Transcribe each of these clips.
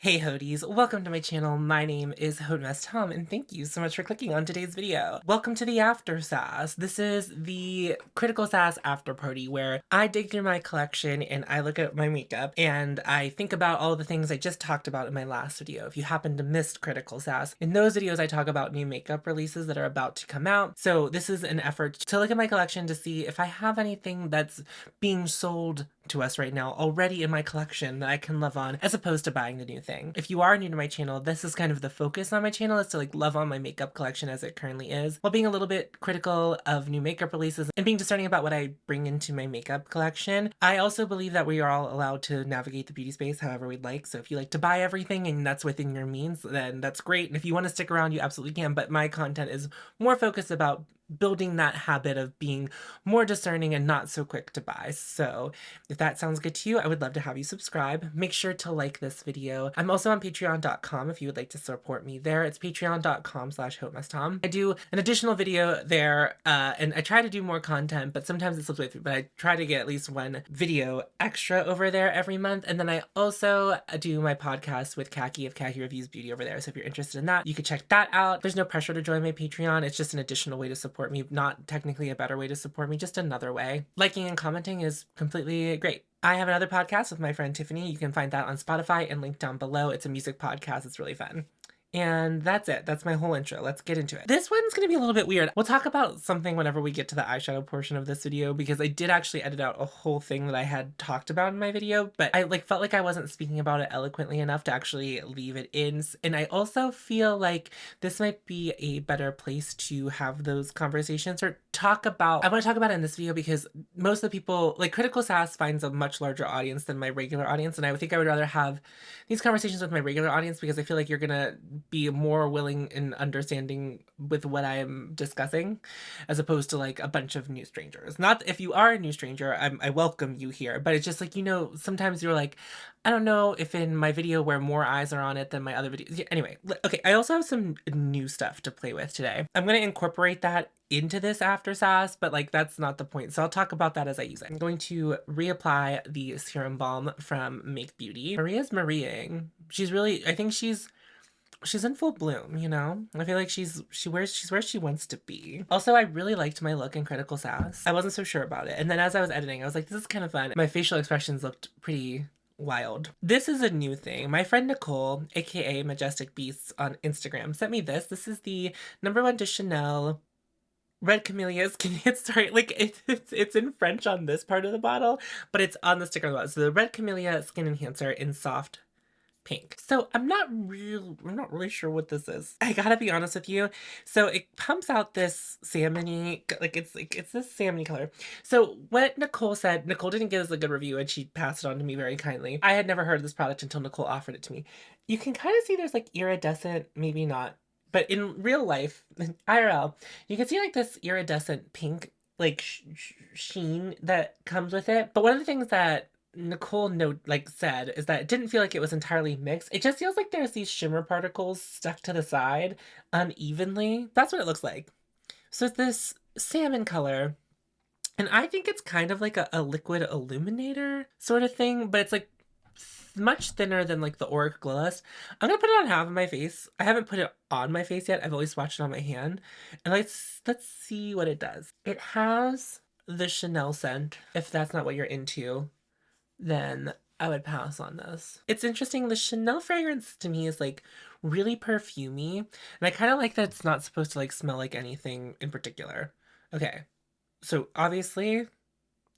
Hey Hodies, welcome to my channel. My name is hautemesstom and thank you so much for clicking on today's video. Welcome to the After Sass. This is the Critical Sass after party where I dig through my collection and I look at my makeup and I think about all the things I just talked about in my last video. If you happen to miss Critical Sass, in those videos I talk about new makeup releases that are about to come out. So this is an effort to look at my collection to see if I have anything that's being sold to us right now already in my collection that I can love on, as opposed to buying the new thing. If you are new to my channel, this is kind of the focus on my channel, is to like love on my makeup collection as it currently is, while being a little bit critical of new makeup releases and being discerning about what I bring into my makeup collection. I also believe that we are all allowed to navigate the beauty space however we'd like. So if you like to buy everything and that's within your means, then that's great. And if you want to stick around, you absolutely can. But my content is more focused about building that habit of being more discerning and not so quick to buy. So if that sounds good to you, I would love to have you subscribe. Make sure to like this video. I'm also on patreon.com if you would like to support me there. It's patreon.com/hautemesstom. I do an additional video there, and I try to do more content, but sometimes it slips way through, but I try to get at least one video extra over there every month. And then I also do my podcast with Kackie of Kackie Reviews Beauty over there. So if you're interested in that, you can check that out. There's no pressure to join my Patreon. It's just an additional way to support me, not technically a better way to support me, just another way. Liking and commenting is completely great. I have another podcast with my friend Tiffany. You can find that on Spotify and linked down below. It's a music podcast. It's really fun. And that's it. That's my whole intro. Let's get into it. This one's going to be a little bit weird. We'll talk about something whenever we get to the eyeshadow portion of this video, because I did actually edit out a whole thing that I had talked about in my video, but I felt like I wasn't speaking about it eloquently enough to actually leave it in. And I also feel like this might be a better place to have those conversations or talk about. I want to talk about it in this video because most of the people, like Critical Sass finds a much larger audience than my regular audience. And I would think I would rather have these conversations with my regular audience because I feel like you're going to be more willing and understanding with what I am discussing, as opposed to like a bunch of new strangers. Not if you are a new stranger, I welcome you here, but it's just like, you know, sometimes you're like, I don't know if in my video where more eyes are on it than my other videos. Anyway, okay, I also have some new stuff to play with today. I'm going to incorporate that into this after sass, but like that's not the point. So I'll talk about that as I use it. I'm going to reapply the serum balm from Make Beauty. Maria's Mariaing. She's really, I think she's in full bloom, you know? I feel like she's where she wants to be. Also, I really liked my look in Critical Sass. I wasn't so sure about it. And then as I was editing, I was like, this is kind of fun. My facial expressions looked pretty wild. This is a new thing. My friend Nicole, aka Majestic Beasts on Instagram, sent me this. This is the #1 de Chanel Red Camellia Skin. Sorry, like it's in French on this part of the bottle, but it's on the sticker on the bottom. So the Red Camellia Skin Enhancer in soft pink. So I'm not really sure what this is. I gotta be honest with you. So it pumps out this salmony, like it's this salmony color. So what Nicole said, Nicole didn't give us a good review and she passed it on to me very kindly. I had never heard of this product until Nicole offered it to me. You can kind of see there's like iridescent, maybe not, but in real life, IRL, you can see like this iridescent pink like sheen that comes with it. But one of the things that Nicole said is that it didn't feel like it was entirely mixed. It just feels like there's these shimmer particles stuck to the side unevenly. That's what it looks like. So it's this salmon color, and I think it's kind of like a liquid illuminator sort of thing, but it's like much thinner than like the Auric Gloss. I'm gonna put it on half of my face. I haven't put it on my face yet. I've always swatched it on my hand, and let's see what it does. It has the Chanel scent. If that's not what you're into, then I would pass on this. It's interesting. The Chanel fragrance to me is like really perfumey, and I kind of like that it's not supposed to like smell like anything in particular. Okay, so obviously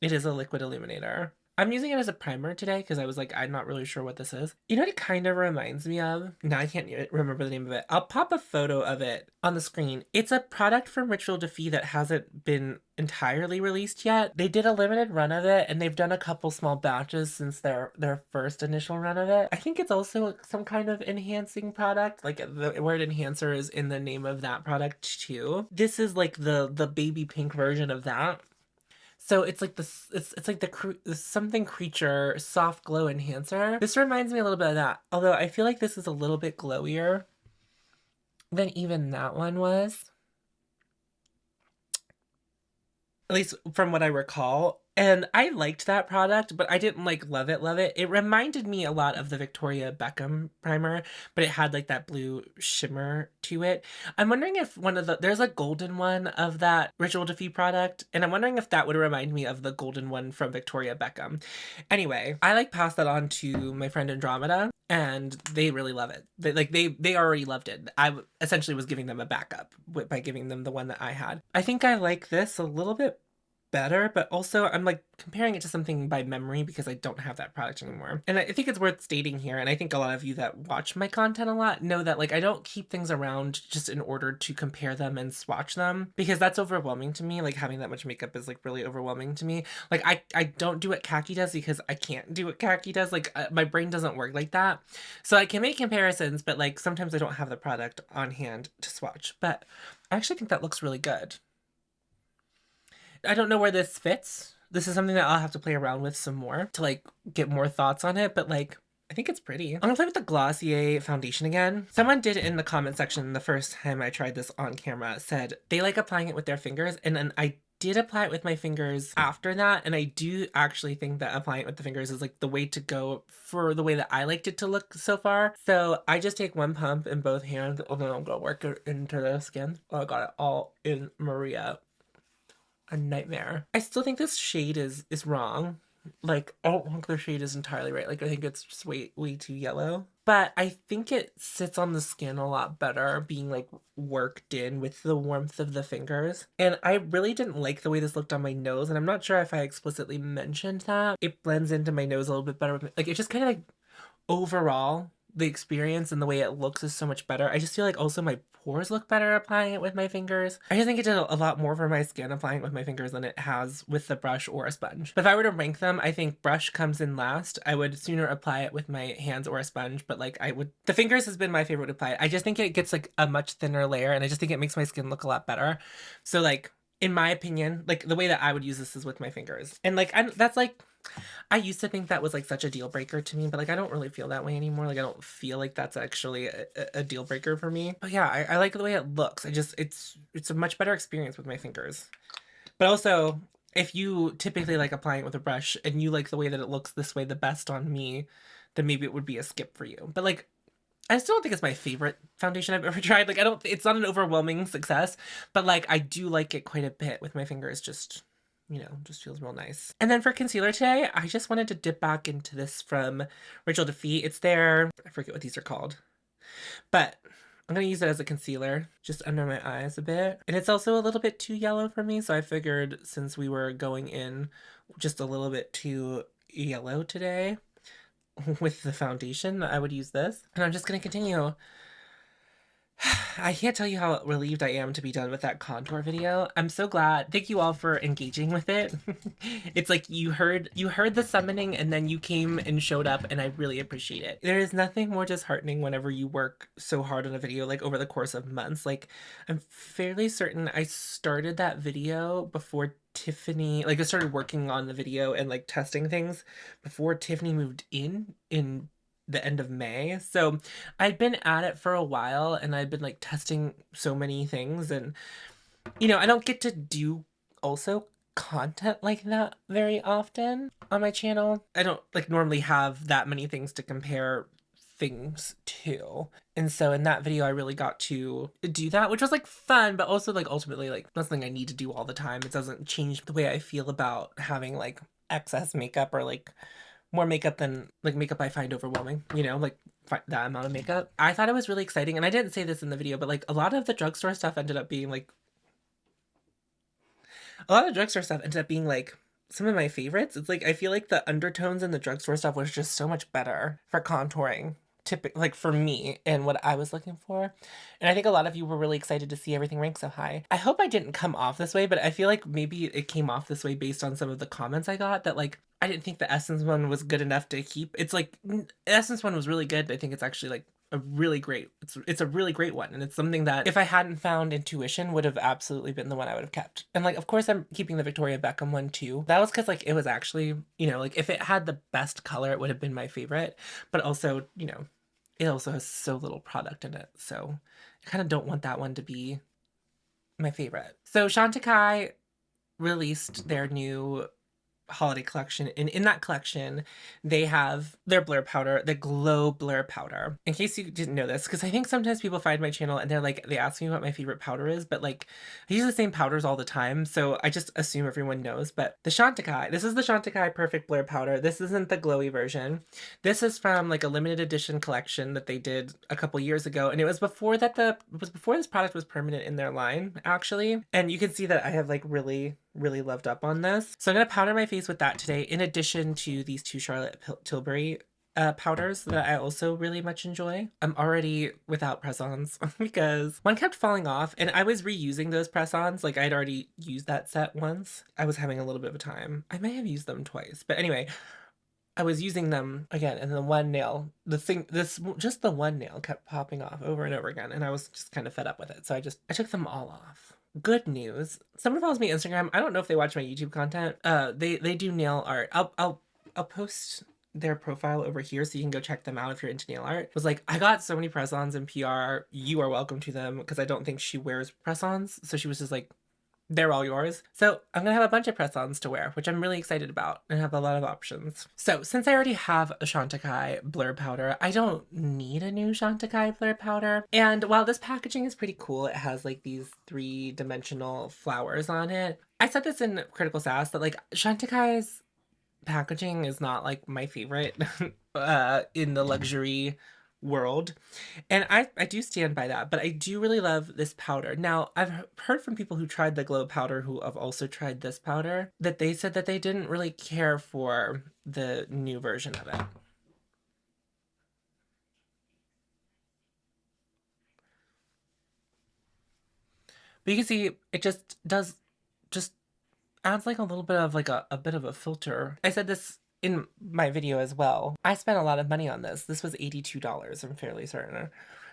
it is a liquid illuminator. I'm using it as a primer today because I was like, I'm not really sure what this is. You know what it kind of reminds me of? Now I can't remember the name of it. I'll pop a photo of it on the screen. It's a product from Ritual Defy that hasn't been entirely released yet. They did a limited run of it and they've done a couple small batches since their first initial run of it. I think it's also some kind of enhancing product. Like the word enhancer is in the name of that product too. This is like the baby pink version of that. So it's like this, it's like the something creature soft glow enhancer. This reminds me a little bit of that, although I feel like this is a little bit glowier than even that one was. At least from what I recall. And I liked that product, but I didn't like love it, love it. It reminded me a lot of the Victoria Beckham primer, but it had like that blue shimmer to it. I'm wondering if there's a golden one of that Ritual Defeat product, and I'm wondering if that would remind me of the golden one from Victoria Beckham. Anyway, I like passed that on to my friend Andromeda, and they really love it. They already loved it. Essentially was giving them a backup by giving them the one that I had. I think I like this a little bit better, but also I'm like comparing it to something by memory because I don't have that product anymore. And I think it's worth stating here, and I think a lot of you that watch my content a lot know that like I don't keep things around just in order to compare them and swatch them, because that's overwhelming to me. Like having that much makeup is like really overwhelming to me. Like I don't do what Kackie does because I can't do what Kackie does. Like my brain doesn't work like that. So I can make comparisons, but like sometimes I don't have the product on hand to swatch. But I actually think that looks really good. I don't know where this fits. This is something that I'll have to play around with some more to like get more thoughts on it, but like I think it's pretty. I'm gonna play with the Glossier foundation again. Someone did in the comment section the first time I tried this on camera said they like applying it with their fingers, and then I did apply it with my fingers after that, and I do actually think that applying it with the fingers is like the way to go for the way that I liked it to look so far. So I just take one pump in both hands, and then I'll go work it into the skin. Oh, I got it all in Maria. A nightmare. I still think this shade is wrong. Like, I don't think the shade is entirely right. Like, I think it's just way too yellow. But I think it sits on the skin a lot better being like worked in with the warmth of the fingers. And I really didn't like the way this looked on my nose, and I'm not sure if I explicitly mentioned that. It blends into my nose a little bit better. Like, it just kind of like overall the experience and the way it looks is so much better. I just feel like also my pores look better applying it with my fingers. I just think it did a lot more for my skin applying it with my fingers than it has with the brush or a sponge. But if I were to rank them, I think brush comes in last. I would sooner apply it with my hands or a sponge, but like the fingers has been my favorite to apply it. I just think it gets like a much thinner layer, and I just think it makes my skin look a lot better. So like, in my opinion, like the way that I would use this is with my fingers. And like, that's like, I used to think that was like such a deal breaker to me, but like I don't really feel that way anymore. Like I don't feel like that's actually a deal breaker for me. But yeah, I like the way it looks. It's a much better experience with my fingers. But also, if you typically like applying it with a brush and you like the way that it looks this way the best on me, then maybe it would be a skip for you. But like, I still don't think it's my favorite foundation I've ever tried. Like it's not an overwhelming success, but like I do like it quite a bit with my fingers. Just, you know, just feels real nice. And then for concealer today, I just wanted to dip back into this from Ritual Defeat. It's their, I forget what these are called, but I'm going to use it as a concealer just under my eyes a bit. And it's also a little bit too yellow for me, so I figured since we were going in just a little bit too yellow today with the foundation, I would use this. And I'm just going to continue. I can't tell you how relieved I am to be done with that contour video. I'm so glad. Thank you all for engaging with it. It's like you heard the summoning and then you came and showed up, and I really appreciate it. There is nothing more disheartening whenever you work so hard on a video like over the course of months. Like I'm fairly certain I started that video before Tiffany, like I started working on the video and like testing things before Tiffany moved in the end of May. So I'd been at it for a while, and I'd been like testing so many things, and you know, I don't get to do also content like that very often on my channel. I don't like normally have that many things to compare things to. And so in that video I really got to do that, which was like fun, but also like ultimately like nothing I need to do all the time. It doesn't change the way I feel about having like excess makeup or like more makeup than like makeup I find overwhelming, you know, like that amount of makeup. I thought it was really exciting, and I didn't say this in the video, but like a lot of the drugstore stuff ended up being like some of my favorites. It's like I feel like the undertones in the drugstore stuff was just so much better for contouring, like for me and what I was looking for. And I think a lot of you were really excited to see everything rank so high. I hope I didn't come off this way, but I feel like maybe it came off this way based on some of the comments I got, that like I didn't think the Essence one was good enough to keep. It's like Essence one was really good. I think it's actually like a really great, it's a really great one, and it's something that if I hadn't found Intuition would have absolutely been the one I would have kept. And like of course I'm keeping the Victoria Beckham one too. That was because like it was actually, you know, like if it had the best color it would have been my favorite, but also, you know, it also has so little product in it, so I kind of don't want that one to be my favorite. So Chantecaille released their new holiday collection, and in that collection they have their blur powder, the glow blur powder. In case you didn't know this, because I think sometimes people find my channel and they're like, they ask me what my favorite powder is, but like I use the same powders all the time, so I just assume everyone knows. But the Chantecaille, this is the Chantecaille Perfect Blur powder. This isn't the glowy version. This is from like a limited edition collection that they did a couple years ago, and it was before that before this product was permanent in their line, actually. And you can see that I have like really loved up on this. So I'm going to powder my face with that today, in addition to these two Charlotte Tilbury powders that I also really much enjoy. I'm already without press-ons because one kept falling off, and I was reusing those press-ons. Like I'd already used that set once. I was having a little bit of a time. I may have used them twice, but anyway, I was using them again, and the one nail, just the one nail kept popping off over and over again, and I was just kind of fed up with it. So I took them all off. Good news. Someone follows me on Instagram. I don't know if they watch my YouTube content. They do nail art. I'll post their profile over here so you can go check them out if you're into nail art. It was like, I got so many press-ons in PR. You are welcome to them, because I don't think she wears press-ons. So she was just like, they're all yours. So I'm gonna have a bunch of press-ons to wear, which I'm really excited about, and have a lot of options. So since I already have a Chantecaille blur powder, I don't need a new Chantecaille blur powder. And while this packaging is pretty cool, it has like these 3-dimensional flowers on it. I said this in Critical Sass that like Chantecaille's packaging is not like my favorite in the luxury world, and I do stand by that, but I do really love this powder. Now, I've heard from people who tried the glow powder who have also tried this powder that they said that they didn't really care for the new version of it. But you can see it just adds like a little bit of like a bit of a filter. I said this in my video as well. I spent a lot of money on this. This was $82, I'm fairly certain.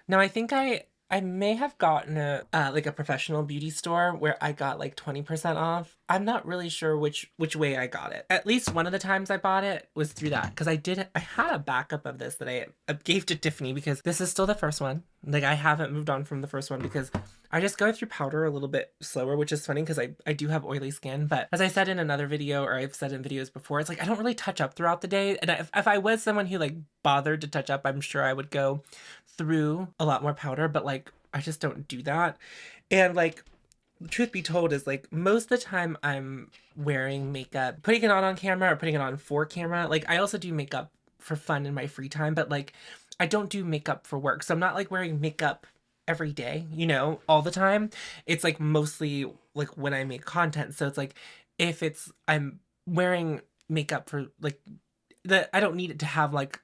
Now I think I may have gotten a like a professional beauty store where I got like 20% off. I'm not really sure which way I got it. At least one of the times I bought it was through that, because I had a backup of this that I gave to Tiffany, because this is still the first one. Like I haven't moved on from the first one because I just go through powder a little bit slower, which is funny because I do have oily skin. But as I said in another video, or I've said in videos before, it's like I don't really touch up throughout the day. And if I was someone who like bothered to touch up, I'm sure I would go through a lot more powder, but like I just don't do that. And like, truth be told, is like most of the time I'm wearing makeup, putting it on camera or putting it on for camera. Like I also do makeup for fun in my free time, but like I don't do makeup for work. So I'm not like wearing makeup every day, you know, all the time. It's like mostly like when I make content. So it's like if I'm wearing makeup for like I don't need it to have like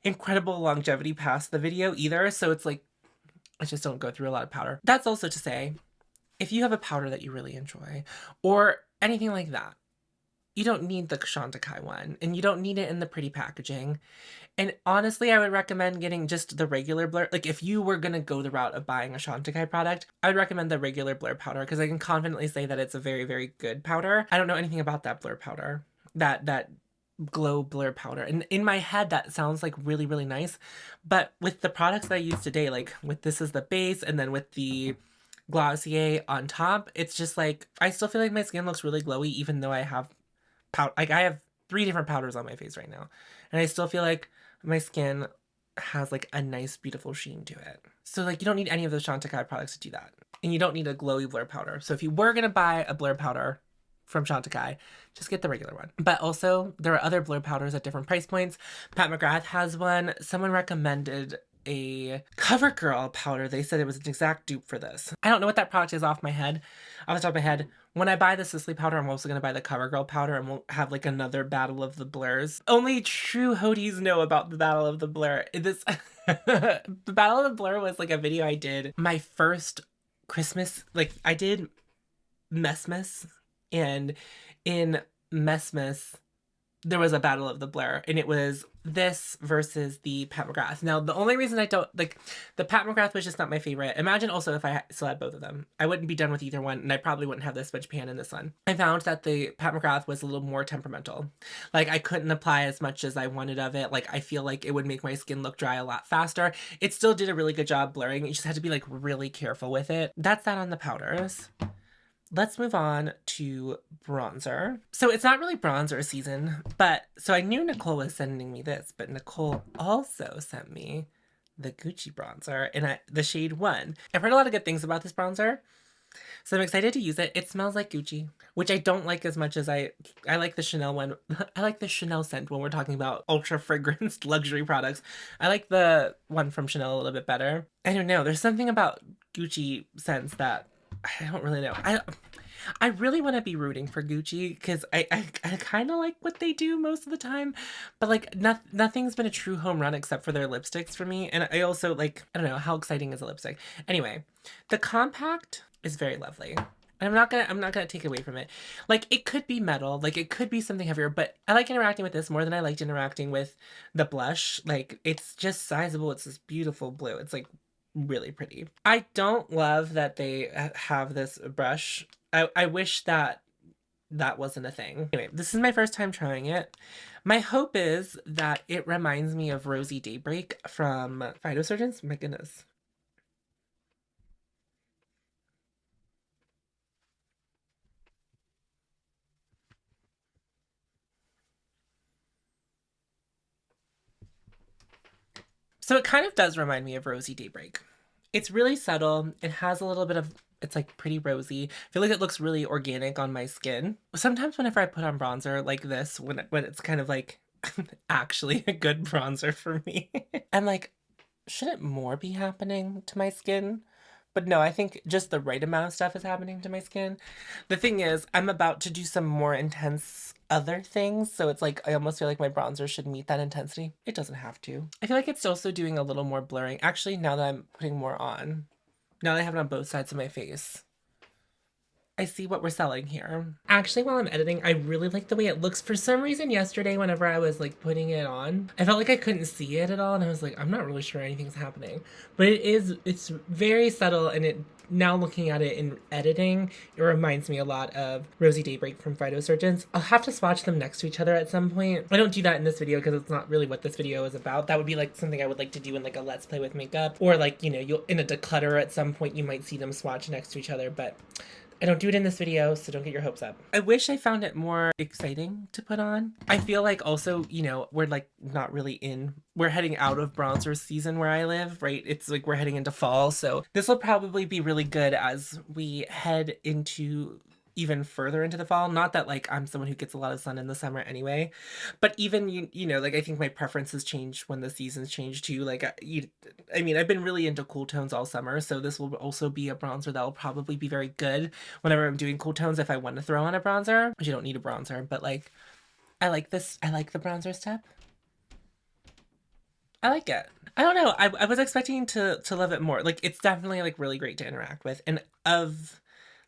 incredible longevity past the video either. So it's like I just don't go through a lot of powder. That's also to say, if you have a powder that you really enjoy or anything like that, you don't need the Chantecaille one, and you don't need it in the pretty packaging. And honestly, I would recommend getting just the regular blur. Like if you were gonna go the route of buying a Chantecaille product, I would recommend the regular blur powder, because I can confidently say that it's a very good powder. I don't know anything about that blur powder, that glow blur powder, and in my head that sounds like really nice, but with the products that I use today, like with this as the base and then with the Glossier on top, it's just like I still feel like my skin looks really glowy even though I have I have 3 different powders on my face right now, and I still feel like my skin has like a nice beautiful sheen to it. So like you don't need any of those Chantecaille products to do that, and you don't need a glowy blur powder. So if you were gonna buy a blur powder from Chantecaille, just get the regular one. But also there are other blur powders at different price points. Pat McGrath has one. Someone recommended a CoverGirl powder. They said it was an exact dupe for this. I don't know what that product is off the top of my head. When I buy the Sisley powder, I'm also going to buy the CoverGirl powder, and we'll have like another battle of the blurs. Only true Hoties know about the battle of the blur. This the battle of the blur was like a video I did my first Christmas. Like I did Messmas, and in Messmas there was a battle of the blur, and it was this versus the Pat McGrath. Now, the only reason I don't like the Pat McGrath was just not my favorite. Imagine also if I still had both of them, I wouldn't be done with either one, and I probably wouldn't have this much pan in this one. I found that the Pat McGrath was a little more temperamental. Like I couldn't apply as much as I wanted of it. Like I feel like it would make my skin look dry a lot faster. It still did a really good job blurring. You just had to be like really careful with it. That's that on the powders. let's move on to bronzer. So it's not really bronzer season, but so I knew Nicole was sending me this, but Nicole also sent me the Gucci bronzer in the shade 1. I've heard a lot of good things about this bronzer, so I'm excited to use it. It smells like Gucci, which I don't like as much as I like the Chanel one. I like the Chanel scent when we're talking about ultra fragranced luxury products. I like the one from Chanel a little bit better. I don't know. There's something about Gucci scents that I don't really know. I really want to be rooting for Gucci because I kind of like what they do most of the time, but like nothing's been a true home run except for their lipsticks for me. And I also like, I don't know, how exciting is a lipstick? Anyway, the compact is very lovely. And I'm not gonna take away from it. Like it could be metal, like it could be something heavier, but I like interacting with this more than I liked interacting with the blush. Like it's just sizable. It's this beautiful blue. It's like really pretty. I don't love that they have this brush. I wish that that wasn't a thing. Anyway, this is my first time trying it. My hope is that it reminds me of Rosy Daybreak from Phytosurgeons. My goodness. So it kind of does remind me of Rosy Daybreak. It's really subtle. It has a little bit of, it's like pretty rosy. I feel like it looks really organic on my skin. Sometimes whenever I put on bronzer like this, when it's kind of like actually a good bronzer for me, I'm like, shouldn't more be happening to my skin? But no, I think just the right amount of stuff is happening to my skin. The thing is, I'm about to do some more intense other things, so it's like I almost feel like my bronzer should meet that intensity. It doesn't have to. I feel like it's also doing a little more blurring. Actually, now that I'm putting more on, now that I have it on both sides of my face, I see what we're selling here. Actually, while I'm editing, I really like the way it looks. For some reason, yesterday, whenever I was like putting it on, I felt like I couldn't see it at all, and I was like, I'm not really sure anything's happening. But it's very subtle, and it now looking at it in editing, it reminds me a lot of Rosy Daybreak from Phytosurgeons. I'll have to swatch them next to each other at some point. I don't do that in this video because it's not really what this video is about. That would be like something I would like to do in like a Let's Play with makeup, or like, you know, you'll in a declutter at some point you might see them swatch next to each other, but I don't do it in this video, so don't get your hopes up. I wish I found it more exciting to put on. I feel like also, you know, we're like not really we're heading out of bronzer season where I live, right? It's like we're heading into fall, so this will probably be really good as we head into even further into the fall. Not that like I'm someone who gets a lot of sun in the summer anyway, but even you know, like I think my preferences change when the seasons change too. Like I mean, I've been really into cool tones all summer, so this will also be a bronzer that will probably be very good whenever I'm doing cool tones if I want to throw on a bronzer, which you don't need a bronzer, but like I like this. I like the bronzer step. I like it. I don't know. I was expecting to love it more. Like it's definitely like really great to interact with. And of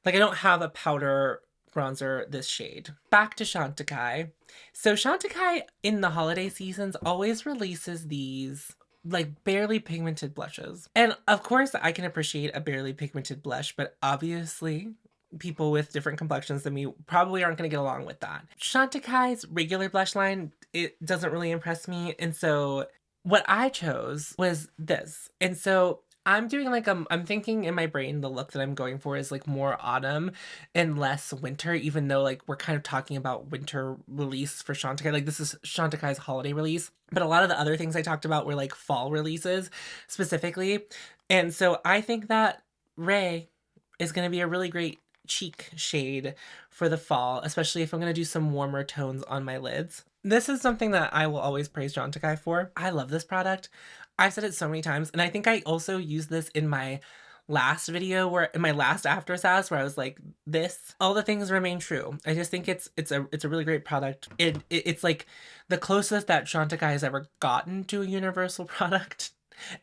like I don't have a powder bronzer this shade. Back to Chantecaille. So Chantecaille in the holiday seasons always releases these like barely pigmented blushes. And of course I can appreciate a barely pigmented blush, but obviously people with different complexions than me probably aren't going to get along with that. Chantecaille's regular blush line, it doesn't really impress me. And so what I chose was this. And so I'm doing like I'm thinking in my brain the look that I'm going for is like more autumn and less winter, even though like we're kind of talking about winter release for Chantecaille. Like this is Chantecaille's holiday release. But a lot of the other things I talked about were like fall releases specifically. And so I think that Ray is gonna be a really great cheek shade for the fall, especially if I'm going to do some warmer tones on my lids. This is something that I will always praise Chantecaille for. I love this product. I've said it so many times, and I think I also used this in my last video where in my last AFTERSASS where I was like, this all the things remain true. I just think it's a really great product. It's like the closest that Chantecaille has ever gotten to a universal product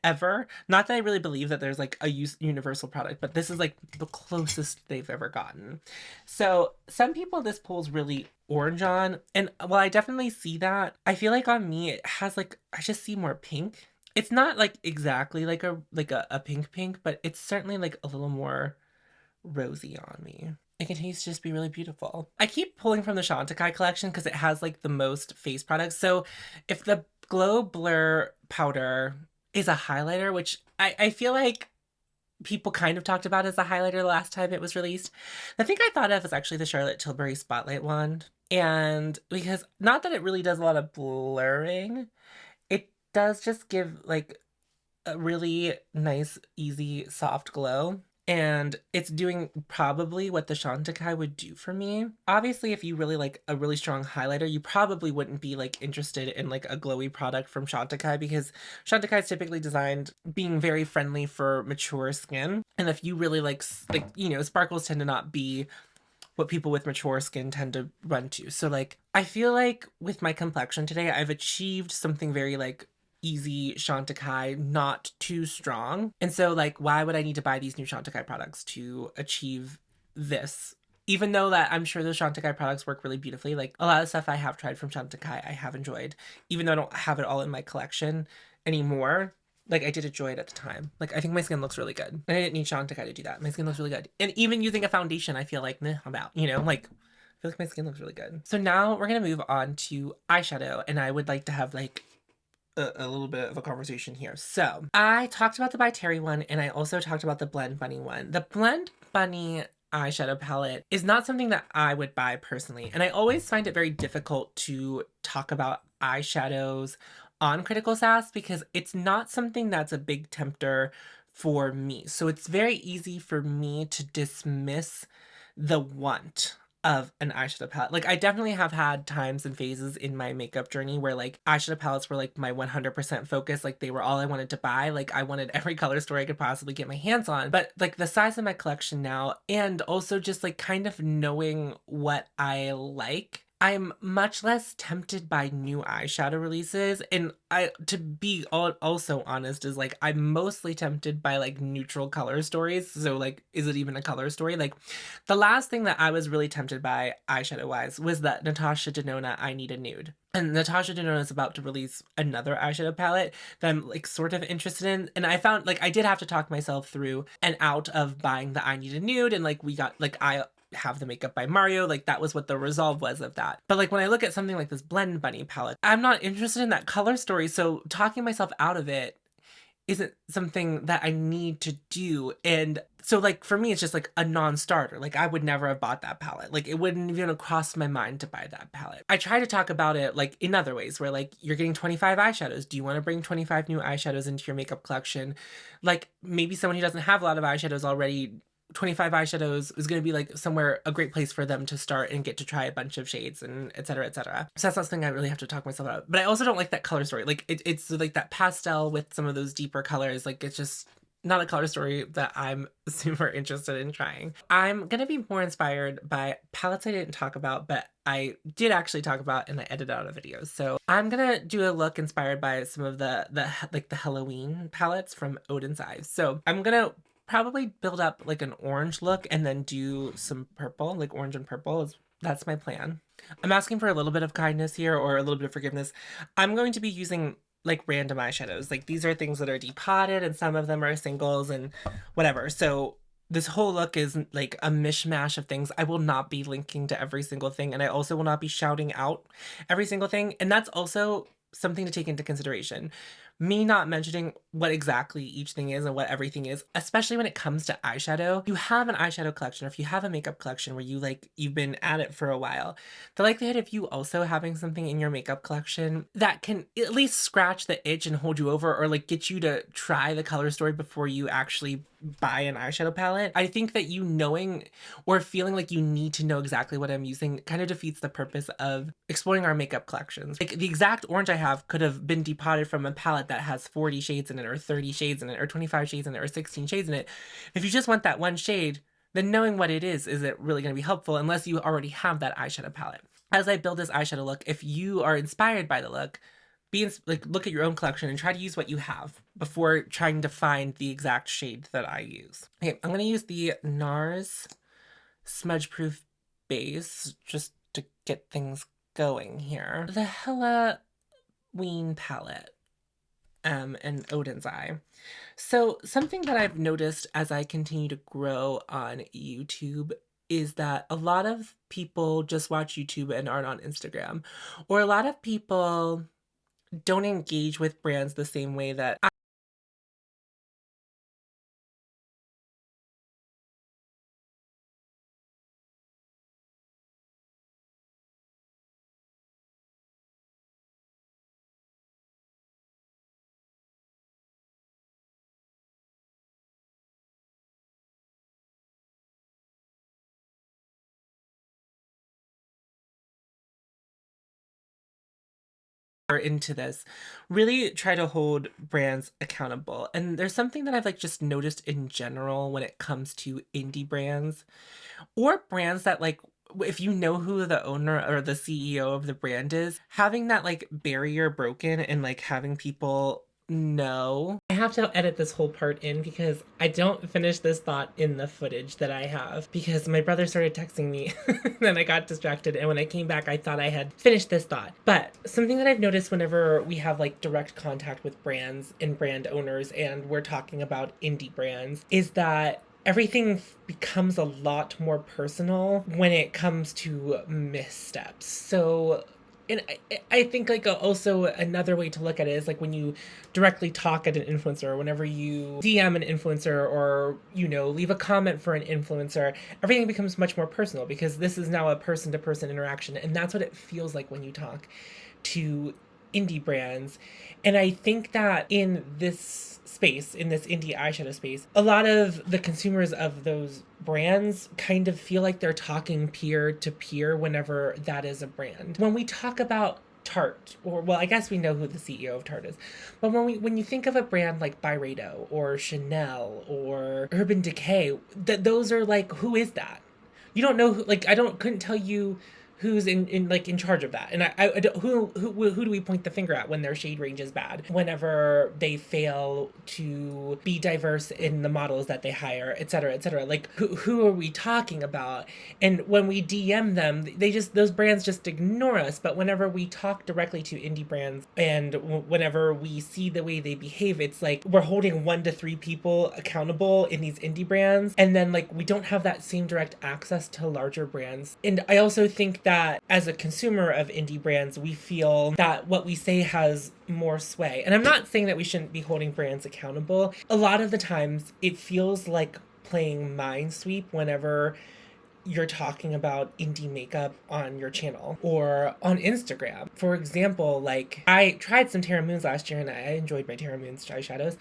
ever. Not that I really believe that there's like a universal product, but this is like the closest they've ever gotten. So some people this pulls really orange on, and while I definitely see that, I feel like on me it has like I just see more pink. It's not like exactly like a pink, but it's certainly like a little more rosy on me. It continues to just be really beautiful. I keep pulling from the Chantecaille collection because it has like the most face products. So if the Glow Blur powder is a highlighter, which I feel like people kind of talked about as a highlighter the last time it was released. The thing I thought of was actually the Charlotte Tilbury Spotlight Wand. And because not that it really does a lot of blurring, it does just give like a really nice, easy, soft glow. And it's doing probably what the Chantecaille would do for me. Obviously, if you really like a really strong highlighter, you probably wouldn't be like interested in like a glowy product from Chantecaille, because Chantecaille is typically designed being very friendly for mature skin. And if you really like, you know, sparkles tend to not be what people with mature skin tend to run to. So like, I feel like with my complexion today, I've achieved something very like easy Chantecaille, not too strong. And so like, why would I need to buy these new Chantecaille products to achieve this? Even though that I'm sure those Chantecaille products work really beautifully, like a lot of stuff I have tried from Chantecaille I have enjoyed, even though I don't have it all in my collection anymore. Like, I did enjoy it at the time. Like, I think my skin looks really good. And I didn't need Chantecaille to do that. My skin looks really good. And even using a foundation, I feel like, meh, about, you know, like, I feel like my skin looks really good. So now we're gonna move on to eyeshadow, and I would like to have, like, a little bit of a conversation here. So, I talked about the By Terry one, and I also talked about the Blend Bunny one. The Blend Bunny eyeshadow palette is not something that I would buy personally, and I always find it very difficult to talk about eyeshadows on Critical Sass because it's not something that's a big tempter for me. So it's very easy for me to dismiss the want of an eyeshadow palette. Like, I definitely have had times and phases in my makeup journey where like eyeshadow palettes were like my 100% focus. Like, they were all I wanted to buy. Like, I wanted every color story I could possibly get my hands on. But like the size of my collection now, and also just like kind of knowing what I like, I'm much less tempted by new eyeshadow releases. And to be also honest, is like I'm mostly tempted by like neutral color stories. So like, is it even a color story? Like, the last thing that I was really tempted by eyeshadow wise was that Natasha Denona I Need a Nude. And Natasha Denona is about to release another eyeshadow palette that I'm like sort of interested in. And I found like I did have to talk myself through and out of buying the I Need a Nude. And like we got like I have the Makeup by Mario, like that was what the resolve was of that. But like when I look at something like this Blend Bunny palette, I'm not interested in that color story, so talking myself out of it isn't something that I need to do. And so like for me it's just like a non-starter. Like, I would never have bought that palette. Like, it wouldn't even have crossed my mind to buy that palette. I try to talk about it like in other ways where like you're getting 25 eyeshadows. Do you want to bring 25 new eyeshadows into your makeup collection? Like, maybe someone who doesn't have a lot of eyeshadows already, 25 eyeshadows is going to be like somewhere a great place for them to start and get to try a bunch of shades and etc etc. So that's not something I really have to talk myself out. But I also don't like that color story. Like, it's like that pastel with some of those deeper colors. Like, it's just not a color story that I'm super interested in trying. I'm gonna be more inspired by palettes I didn't talk about, but I did actually talk about and I edited out a video. So I'm gonna do a look inspired by some of the like the Halloween palettes from Odin's Eyes. So I'm gonna probably build up like an orange look and then do some purple, like orange and purple. That's my plan. I'm asking for a little bit of kindness here, or a little bit of forgiveness. I'm going to be using like random eyeshadows. Like, these are things that are depotted and some of them are singles and whatever. So this whole look is like a mishmash of things. I will not be linking to every single thing, and I also will not be shouting out every single thing. And that's also something to take into consideration. Me not mentioning what exactly each thing is and what everything is, especially when it comes to eyeshadow. You have an eyeshadow collection, or if you have a makeup collection where you've been at it for a while, the likelihood of you also having something in your makeup collection that can at least scratch the itch and hold you over, or like get you to try the color story before you actually buy an eyeshadow palette. I think that you knowing or feeling like you need to know exactly what I'm using kind of defeats the purpose of exploring our makeup collections. Like, the exact orange I have could have been depotted from a palette that has 40 shades in it, or 30 shades in it, or 25 shades in it, or 16 shades in it. If you just want that one shade, then knowing what it is isn't really going to be helpful unless you already have that eyeshadow palette. As I build this eyeshadow look, if you are inspired by the look, look at your own collection and try to use what you have before trying to find the exact shade that I use. Okay, I'm gonna use the NARS Smudge Proof base just to get things going here. The Halloween palette, and Odin's Eye. So something that I've noticed as I continue to grow on YouTube is that a lot of people just watch YouTube and aren't on Instagram, or a lot of people don't engage with brands the same way that into this, really try to hold brands accountable. And there's something that I've like just noticed in general when it comes to indie brands or brands that like, if you know who the owner or the CEO of the brand is, having that like barrier broken and like having people know. I have to edit this whole part in because I don't finish this thought in the footage that I have because my brother started texting me and I got distracted, and when I came back I thought I had finished this thought. But something that I've noticed whenever we have like direct contact with brands and brand owners and we're talking about indie brands is that everything becomes a lot more personal when it comes to missteps. So, and I think like also another way to look at it is like when you directly talk at an influencer, or whenever you DM an influencer, or you know leave a comment for an influencer, everything becomes much more personal because this is now a person to person interaction, and that's what it feels like when you talk to indie brands. And I think that in this space, in this indie eyeshadow space, a lot of the consumers of those brands kind of feel like they're talking peer to peer whenever that is a brand. When we talk about Tarte, or well, I guess we know who the CEO of Tarte is, but when you think of a brand like Byredo or Chanel or Urban Decay, those are like, who is that? You don't know who, like I couldn't tell you who's in charge of that. And I don't, who do we point the finger at when their shade range is bad, whenever they fail to be diverse in the models that they hire, etc., etc.? Like who are we talking about? And when we DM them, those brands just ignore us. But whenever we talk directly to indie brands and whenever we see the way they behave, it's like we're holding 1 to 3 people accountable in these indie brands, and then like we don't have that same direct access to larger brands. And I also think that as a consumer of indie brands, we feel that what we say has more sway. And I'm not saying that we shouldn't be holding brands accountable. A lot of the times it feels like playing Minesweep whenever you're talking about indie makeup on your channel or on Instagram. For example, like I tried some Terra Moons last year and I enjoyed my Terra Moons eyeshadows.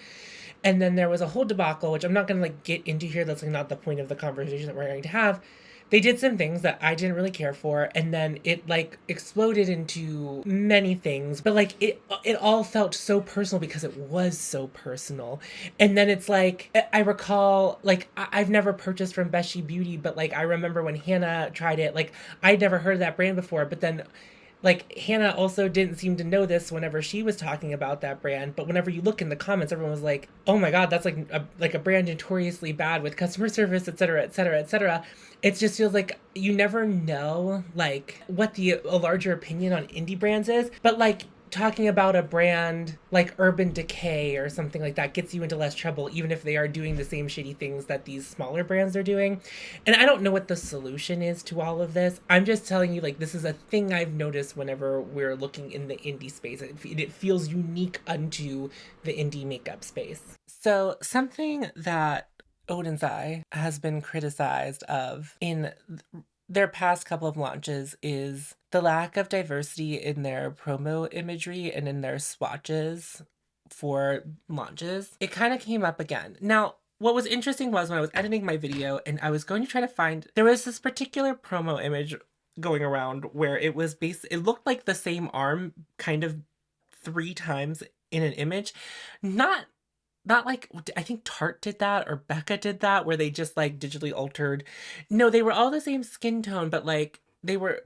And then there was a whole debacle, which I'm not going to like get into here. That's like not the point of the conversation that we're going to have. They did some things that I didn't really care for, and then it like exploded into many things, but like it all felt so personal because it was so personal. And then it's like I recall, like I've never purchased from Beshi Beauty, but like I remember when Hannah tried it, like I'd never heard of that brand before, but then like Hannah also didn't seem to know this whenever she was talking about that brand, but whenever you look in the comments, everyone was like, "Oh my god, that's like a brand notoriously bad with customer service, etc., etc., etc." It just feels like you never know like what a larger opinion on indie brands is, but like talking about a brand like Urban Decay or something like that gets you into less trouble, even if they are doing the same shitty things that these smaller brands are doing. And I don't know what the solution is to all of this. I'm just telling you, like, this is a thing I've noticed whenever we're looking in the indie space. It feels unique unto the indie makeup space. So something that Odin's Eye has been criticized of in their past couple of launches is the lack of diversity in their promo imagery and in their swatches for launches. It kind of came up again. Now, what was interesting was when I was editing my video and I was going to try to find, there was this particular promo image going around where it was it looked like the same arm kind of 3 times in an image. Not like, I think Tarte did that or Becca did that, where they just like digitally altered. No, they were all the same skin tone, but like they were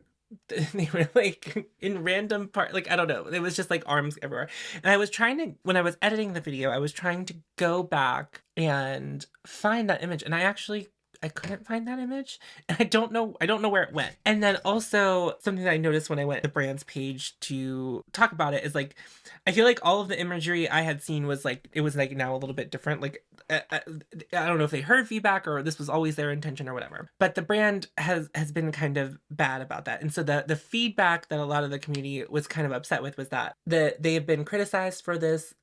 like in random part, like I don't know, it was just like arms everywhere. And I was trying to, when I was editing the video, I was trying to go back and find that image, and I couldn't find that image. And I don't know where it went. And then also something that I noticed when I went to the brand's page to talk about it is like, I feel like all of the imagery I had seen was like, it was like now a little bit different. Like, I don't know if they heard feedback or this was always their intention or whatever. But the brand has been kind of bad about that. And so the feedback that a lot of the community was kind of upset with was that they have been criticized for this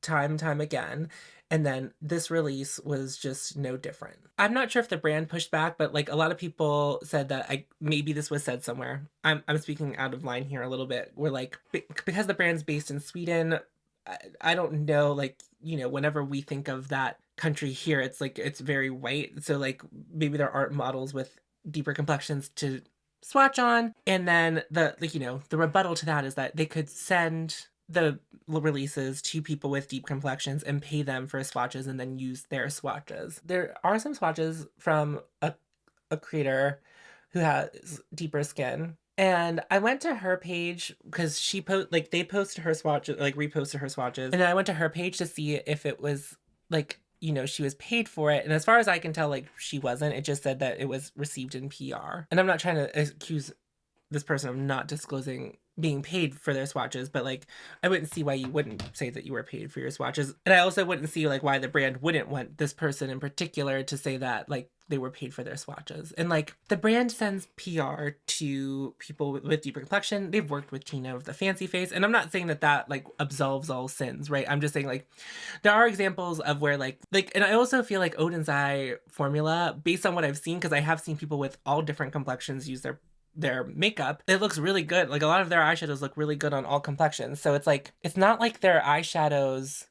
time again. And then this release was just no different. I'm not sure if the brand pushed back, but like a lot of people said that maybe this was said somewhere. I'm speaking out of line here a little bit. We're like, because the brand's based in Sweden, I don't know, like, you know, whenever we think of that country here, it's like, it's very white. So like maybe there aren't models with deeper complexions to swatch on. And then the, like, you know, the rebuttal to that is that they could send the releases to people with deep complexions and pay them for swatches and then use their swatches. There are some swatches from a creator who has deeper skin. And I went to her page because they posted her swatches, like reposted her swatches. And then I went to her page to see if it was like, you know, she was paid for it. And as far as I can tell, like she wasn't. It just said that it was received in PR. And I'm not trying to accuse this person of not disclosing being paid for their swatches, but like I wouldn't see why you wouldn't say that you were paid for your swatches. And I also wouldn't see like why the brand wouldn't want this person in particular to say that like they were paid for their swatches. And like the brand sends PR to people with deeper complexion. They've worked with Tina of the Fancy Face, and I'm not saying that that like absolves all sins, right? I'm just saying like there are examples of where like and I also feel like Odin's Eye formula, based on what I've seen, because I have seen people with all different complexions use their makeup, it looks really good. Like a lot of their eyeshadows look really good on all complexions. So it's like, it's not like their eyeshadows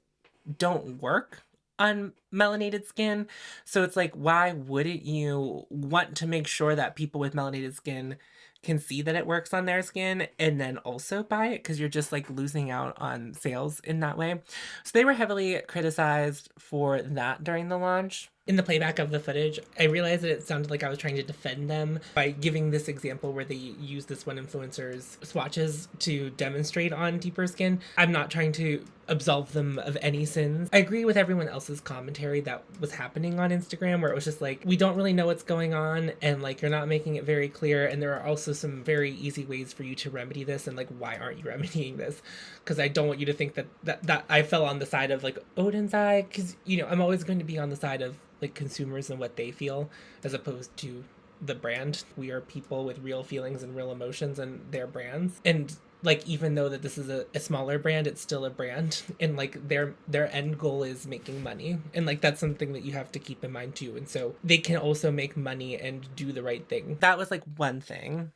don't work on melanated skin. So it's like, why wouldn't you want to make sure that people with melanated skin can see that it works on their skin and then also buy it? Because you're just like losing out on sales in that way. So they were heavily criticized for that during the launch. In the playback of the footage, I realized that it sounded like I was trying to defend them by giving this example where they use this one influencer's swatches to demonstrate on deeper skin. I'm not trying to absolve them of any sins. I agree with everyone else's commentary that was happening on Instagram, where it was just like, we don't really know what's going on, and like you're not making it very clear, and there are also some very easy ways for you to remedy this, and like why aren't you remedying this? Because I don't want you to think that I fell on the side of like Odin's Eye, because you know I'm always going to be on the side of like consumers and what they feel as opposed to the brand. We are people with real feelings and real emotions, and their brands. And like even though that this is a smaller brand, it's still a brand, and like their end goal is making money, and like that's something that you have to keep in mind too. And so they can also make money and do the right thing. That was like one thing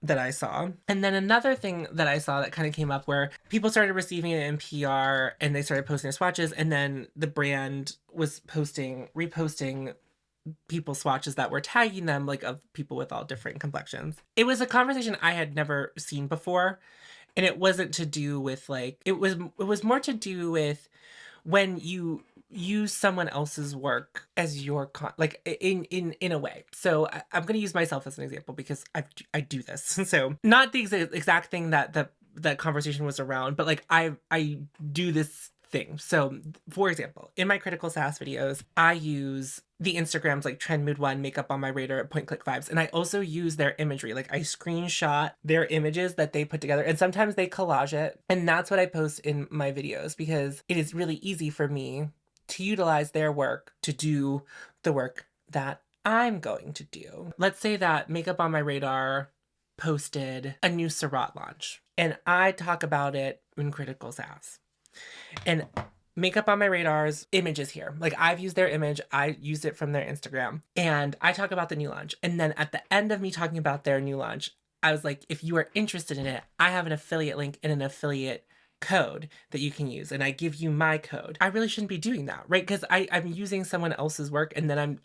that I saw. And then another thing that I saw that kind of came up where people started receiving it in PR and they started posting their swatches, and then the brand was reposting people's swatches that were tagging them, like of people with all different complexions. It was a conversation I had never seen before. And it wasn't to do with like, it was more to do with when you use someone else's work as your like in a way. So I'm going to use myself as an example because I do this. So not the exact thing that the conversation was around, but like I do this thing. So for example, in my Critical Sass videos, I use the Instagram's like Trend Mood 1 makeup on my radar point click vibes, and I also use their imagery. Like I screenshot their images that they put together, and sometimes they collage it, and that's what I post in my videos because it is really easy for me to utilize their work to do the work that I'm going to do. Let's say that Makeup on My Radar posted a new Surratt launch, and I talk about it in Critical Sass. And Makeup on My Radar's images here. Like I've used their image, I used it from their Instagram, and I talk about the new launch. And then at the end of me talking about their new launch, I was like, if you are interested in it, I have an affiliate link and an affiliate code that you can use, and I give you my code. I really shouldn't be doing that, right? Because I'm using someone else's work, and then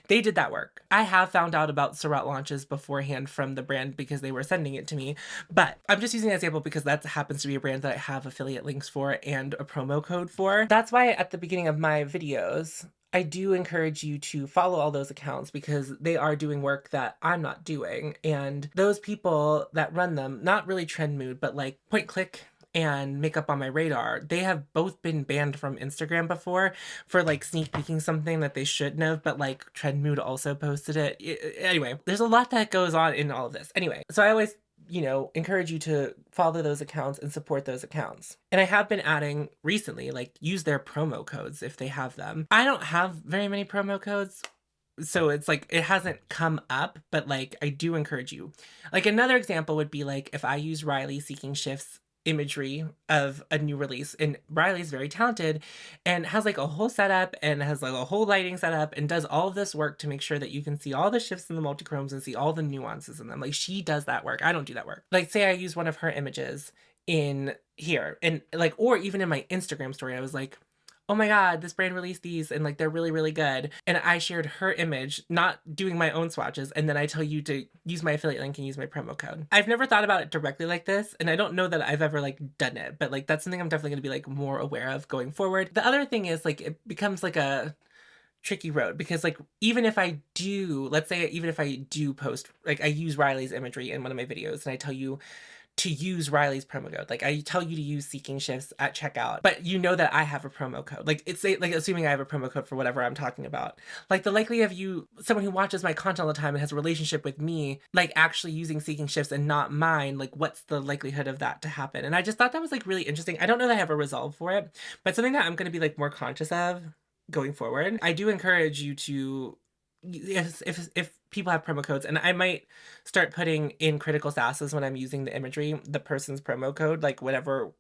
they did that work. I have found out about Surratt launches beforehand from the brand because they were sending it to me, but I'm just using that example because that happens to be a brand that I have affiliate links for and a promo code for. That's why at the beginning of my videos, I do encourage you to follow all those accounts because they are doing work that I'm not doing. And those people that run them, not really Trend Mood, but like Point Click and Makeup on My Radar, they have both been banned from Instagram before for like sneak peeking something that they shouldn't have, but like Trend Mood also posted it. Anyway, there's a lot that goes on in all of this. Anyway, so I always encourage you to follow those accounts and support those accounts. And I have been adding recently, like use their promo codes if they have them. I don't have very many promo codes, so it's like it hasn't come up, but like I do encourage you. Like another example would be like if I use Riley Seeking Shifts imagery of a new release, and Riley's very talented and has like a whole setup and has like a whole lighting setup and does all of this work to make sure that you can see all the shifts in the multichromes and see all the nuances in them. Like she does that work. I don't do that work. Like say I use one of her images in here and like, or even in my Instagram story, I was like, oh my God, this brand released these and like they're really, really good. And I shared her image, not doing my own swatches. And then I tell you to use my affiliate link and use my promo code. I've never thought about it directly like this. And I don't know that I've ever like done it, but like that's something I'm definitely going to be like more aware of going forward. The other thing is like it becomes like a tricky road because like even if I do, let's say even if I do post, like I use Riley's imagery in one of my videos and I tell you to use Riley's promo code. Like I tell you to use Seeking Shifts at checkout, but you know that I have a promo code. Like it's like assuming I have a promo code for whatever I'm talking about. Like the likelihood of you, someone who watches my content all the time and has a relationship with me, like actually using Seeking Shifts and not mine, like what's the likelihood of that to happen? And I just thought that was like really interesting. I don't know that I have a resolve for it, but something that I'm going to be like more conscious of going forward. I do encourage you to, if people have promo codes, and I might start putting in critical sasses when I'm using the imagery, the person's promo code, like wherever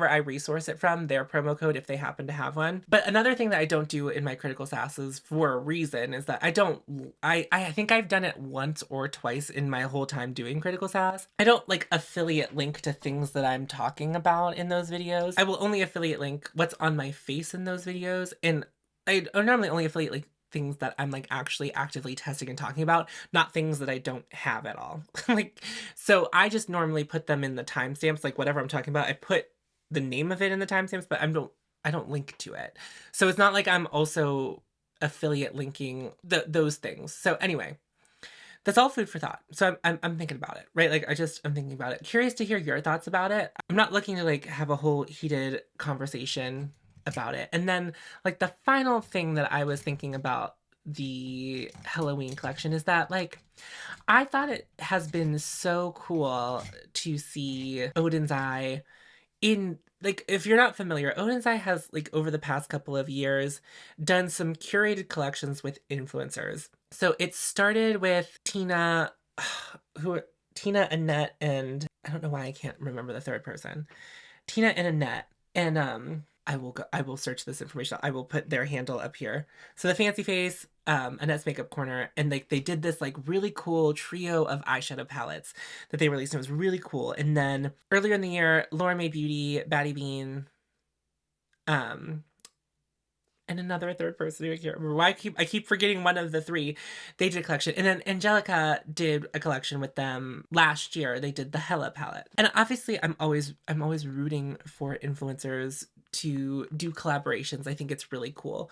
I resource it from, their promo code if they happen to have one. But another thing that I don't do in my critical sasses for a reason is that I think I've done it once or twice in my whole time doing critical sass. I don't like affiliate link to things that I'm talking about in those videos. I will only affiliate link what's on my face in those videos, and I normally only affiliate like things that I'm like actually actively testing and talking about, not things that I don't have at all. Like, so I just normally put them in the timestamps, like whatever I'm talking about, I put the name of it in the timestamps, but I don't link to it. So it's not like I'm also affiliate linking those things. So anyway, that's all food for thought. So I'm thinking about it, right? Like I'm thinking about it. Curious to hear your thoughts about it. I'm not looking to like have a whole heated conversation about it. And then like the final thing that I was thinking about the Halloween collection is that like I thought it has been so cool to see Odin's Eye in, like, if you're not familiar, Odin's Eye has like over the past couple of years done some curated collections with influencers. So it started with Tina, Annette, and I don't know why I can't remember the third person. Tina and Annette. And I will search this information. I will put their handle up here. So the Fancy Face, Annette's Makeup Corner, and they did this like really cool trio of eyeshadow palettes that they released. And it was really cool. And then earlier in the year, Laura May Beauty, Batty Bean, and another third person who I can't remember why I keep forgetting one of the three. They did a collection. And then Angelica did a collection with them last year. They did the Hella palette. And obviously I'm always rooting for influencers to do collaborations. I think it's really cool.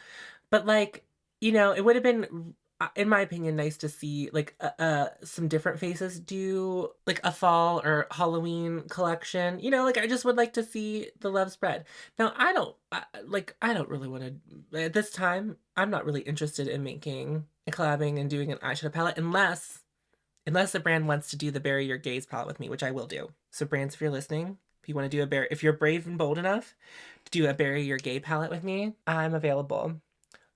But like, you know, it would have been, in my opinion, nice to see like some different faces do like a fall or Halloween collection. You know, like I just would like to see the love spread. Now I don't really want to, at this time I'm not really interested in making and collabing and doing an eyeshadow palette unless the brand wants to do the Bury Your Gaze palette with me, which I will do. So brands, if you're listening, if you want to do if you're brave and bold enough to do a Bury Your Gay palette with me, I'm available.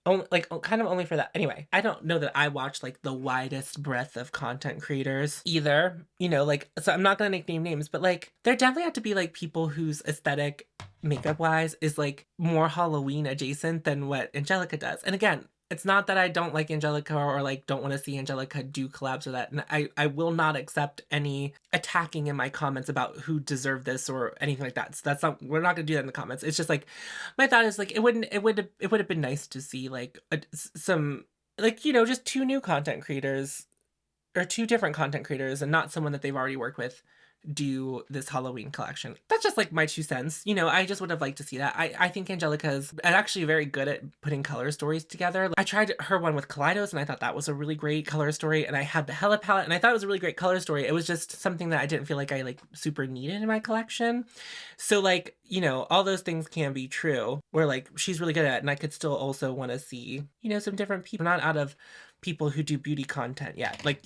Only, like, kind of only for that. Anyway, I don't know that I watch like the widest breadth of content creators either. You know, like, so I'm not gonna name names, but like there definitely have to be like people whose aesthetic makeup wise is like more Halloween adjacent than what Angelica does. And again, it's not that I don't like Angelica or like don't want to see Angelica do collabs with that. And I will not accept any attacking in my comments about who deserved this or anything like that. So that's not, we're not gonna do that in the comments. It's just like, my thought is like, it would have been nice to see like some, like, you know, just two new content creators or two different content creators and not someone that they've already worked with do this Halloween collection. That's just like my 2 cents. You know, I just would have liked to see that. I think Angelica's actually very good at putting color stories together. I tried her one with Kaleidos and I thought that was a really great color story, and I had the Hella palette and I thought it was a really great color story. It was just something that I didn't feel like I like super needed in my collection. So like, you know, all those things can be true where like she's really good at it, and I could still also want to see, you know, some different people, not out of people who do beauty content yet. Like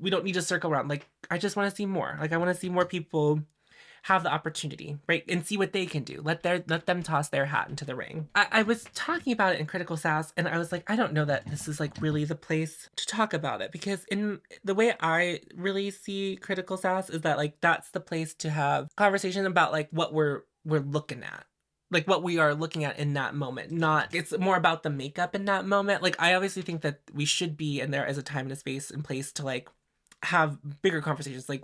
we don't need to circle around. Like, I just want to see more. Like, I want to see more people have the opportunity, right? And see what they can do. Let them toss their hat into the ring. I was talking about it in Critical Sass, and I was like, I don't know that this is like really the place to talk about it, because in the way I really see Critical Sass is that like that's the place to have conversation about like what we're looking at. Like what we are looking at in that moment. Not, it's more about the makeup in that moment. Like I obviously think that we should be, and there is a time and a space and place to like have bigger conversations. Like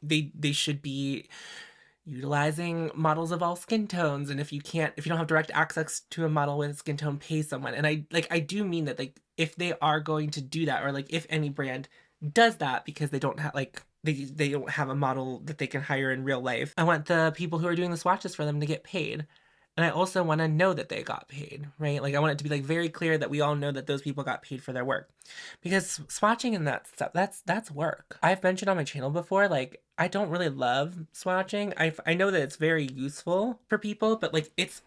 they should be utilizing models of all skin tones, and if you don't have direct access to a model with a skin tone, pay someone. And I do mean that, like, if they are going to do that, or like if any brand does that because they don't have like they don't have a model that they can hire in real life, I want the people who are doing the swatches for them to get paid. And I also want to know that they got paid, right? Like, I want it to be like very clear that we all know that those people got paid for their work. Because swatching and that stuff, that's work. I've mentioned on my channel before, like, I don't really love swatching. I know that it's very useful for people, but like it's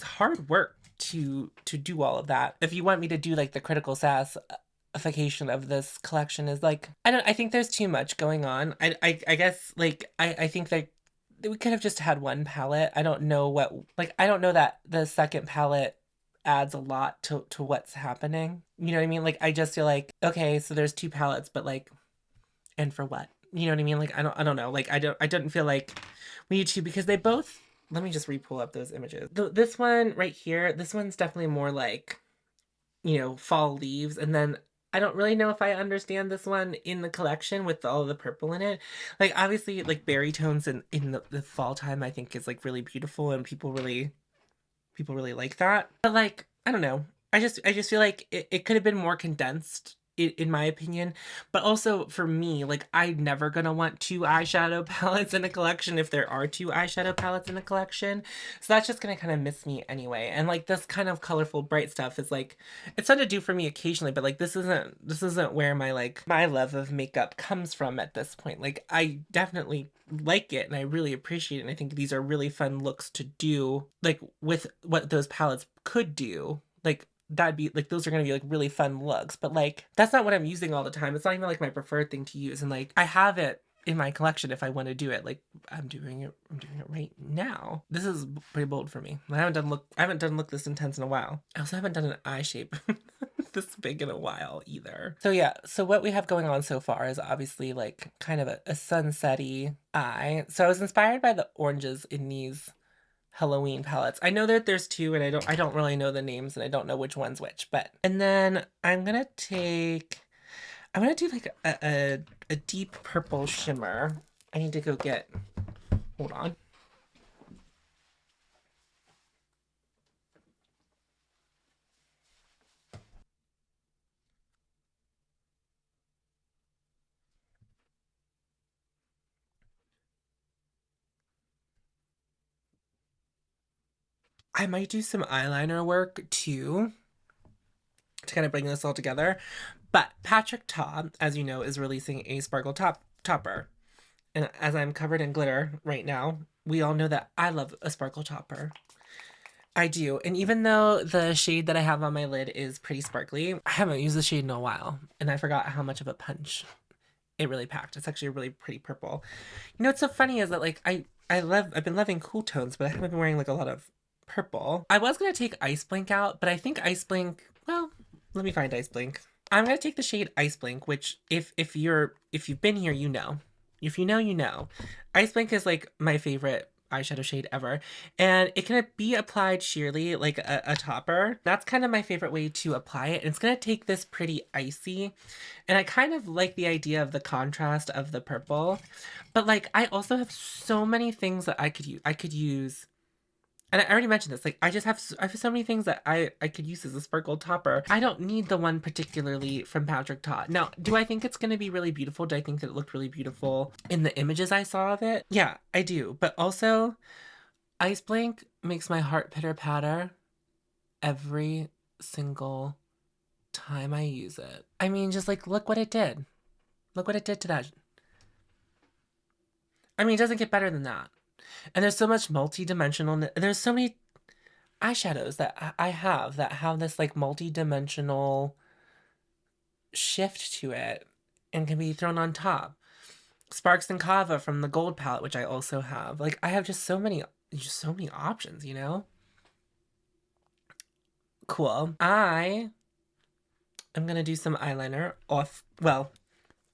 hard work to do all of that. If you want me to do like the critical sassification of this collection, is like, I think there's too much going on. I guess, like, I think that we could have just had one palette. I don't know what, like, I don't know that the second palette adds a lot to what's happening. You know what I mean? Like, I just feel like, okay, so there's two palettes, but like, and for what? You know what I mean? Like, I don't know. Like, I didn't feel like we need to, because they both, let me just re-pull up those images. This one right here, this one's definitely more like, you know, fall leaves. And then I don't really know if I understand this one in the collection with all the purple in it. Like, obviously, like, berry tones in the fall time, I think is like really beautiful, and people really like that. But like, I don't know. I just feel like it could have been more condensed, in my opinion. But also for me, like, I'm never gonna want two eyeshadow palettes in a collection if there are two eyeshadow palettes in a collection. So that's just gonna kind of miss me anyway. And like, this kind of colorful, bright stuff is like, it's fun to do for me occasionally, but like, this isn't where my, like, my love of makeup comes from at this point. Like, I definitely like it and I really appreciate it, and I think these are really fun looks to do, like, with what those palettes could do. Like, that'd be like, those are gonna be like really fun looks, but like, that's not what I'm using all the time. It's not even like my preferred thing to use, and like, I have it in my collection if I want to do it. Like, I'm doing it right now. This is pretty bold for me. I haven't done look this intense in a while. I also haven't done an eye shape this big in a while either. So yeah, so what we have going on so far is obviously like kind of a sunsetty eye. So I was inspired by the oranges in these Halloween palettes. I know that there's two, and I don't really know the names, and I don't know which one's which, but, and then I'm gonna do like a deep purple shimmer. I need to go get, hold on. I might do some eyeliner work too to kind of bring this all together. But Patrick Ta, as you know, is releasing a sparkle topper. And as I'm covered in glitter right now, we all know that I love a sparkle topper. I do. And even though the shade that I have on my lid is pretty sparkly, I haven't used the shade in a while. And I forgot how much of a punch it really packed. It's actually a really pretty purple. You know what's so funny is that, like, I've been loving cool tones, but I haven't been wearing like a lot of purple. I was gonna take Ice Blink out, but I think Ice Blink, well, let me find Ice Blink. I'm gonna take the shade Ice Blink, which if you've been here, you know. If you know, you know. Ice Blink is like my favorite eyeshadow shade ever, and it can be applied sheerly like a topper. That's kind of my favorite way to apply it, and it's gonna take this pretty icy, and I kind of like the idea of the contrast of the purple, but like, I also have so many things that I could use, and I already mentioned this, like, I have so many things that I could use as a sparkle topper. I don't need the one particularly from Patrick Ta. Now, do I think it's going to be really beautiful? Do I think that it looked really beautiful in the images I saw of it? Yeah, I do. But also, Ice Blink makes my heart pitter-patter every single time I use it. I mean, just like, look what it did. Look what it did to that. I mean, it doesn't get better than that. And there's so much multi-dimensional, there's so many eyeshadows that I have that have this like multi-dimensional shift to it and can be thrown on top. Sparks and Kava from the gold palette, which I also have. Like, I have just so many options, you know? Cool. I am gonna do some eyeliner off, well,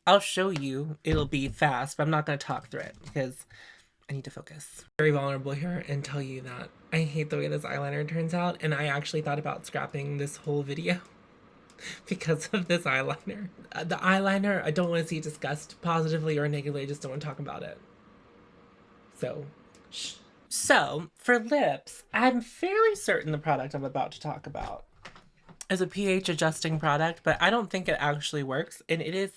I'll show you, it'll be fast, but I'm not gonna talk through it because I need to focus. Very vulnerable here and tell you that I hate the way this eyeliner turns out, and I actually thought about scrapping this whole video because of this eyeliner. The eyeliner, I don't want to see discussed positively or negatively, I just don't want to talk about it. So, So, for lips, I'm fairly certain the product I'm about to talk about is a pH adjusting product, but I don't think it actually works. And it is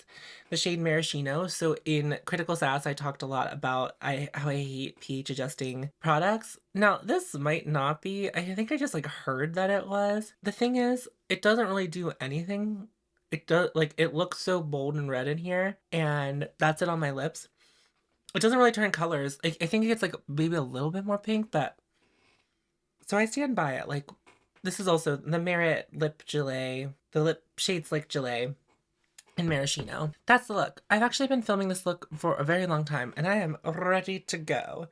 the shade Maraschino. So in Critical Sass, I talked a lot about how I hate pH adjusting products. Now, this might not be. I think I just like heard that it was. The thing is, it doesn't really do anything. It does, like, it looks so bold and red in here, and that's it on my lips. It doesn't really turn colors. I think it gets like maybe a little bit more pink, but so I stand by it. Like, this is also the Merit Lip Gelée, the lip shades like Gelée and Maraschino. That's the look. I've actually been filming this look for a very long time, and I am ready to go.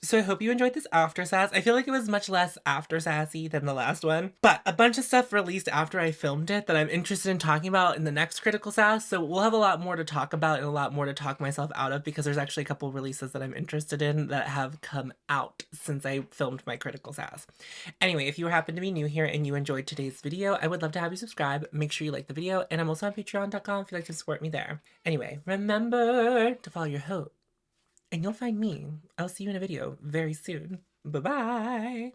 So I hope you enjoyed this after sass. I feel like it was much less after sassy than the last one, but a bunch of stuff released after I filmed it that I'm interested in talking about in the next Critical Sass. So we'll have a lot more to talk about and a lot more to talk myself out of, because there's actually a couple releases that I'm interested in that have come out since I filmed my Critical Sass. Anyway, if you happen to be new here and you enjoyed today's video, I would love to have you subscribe. Make sure you like the video, and I'm also on patreon.com if you'd like to support me there. Anyway, remember to follow your hope, and you'll find me. I'll see you in a video very soon. Bye-bye.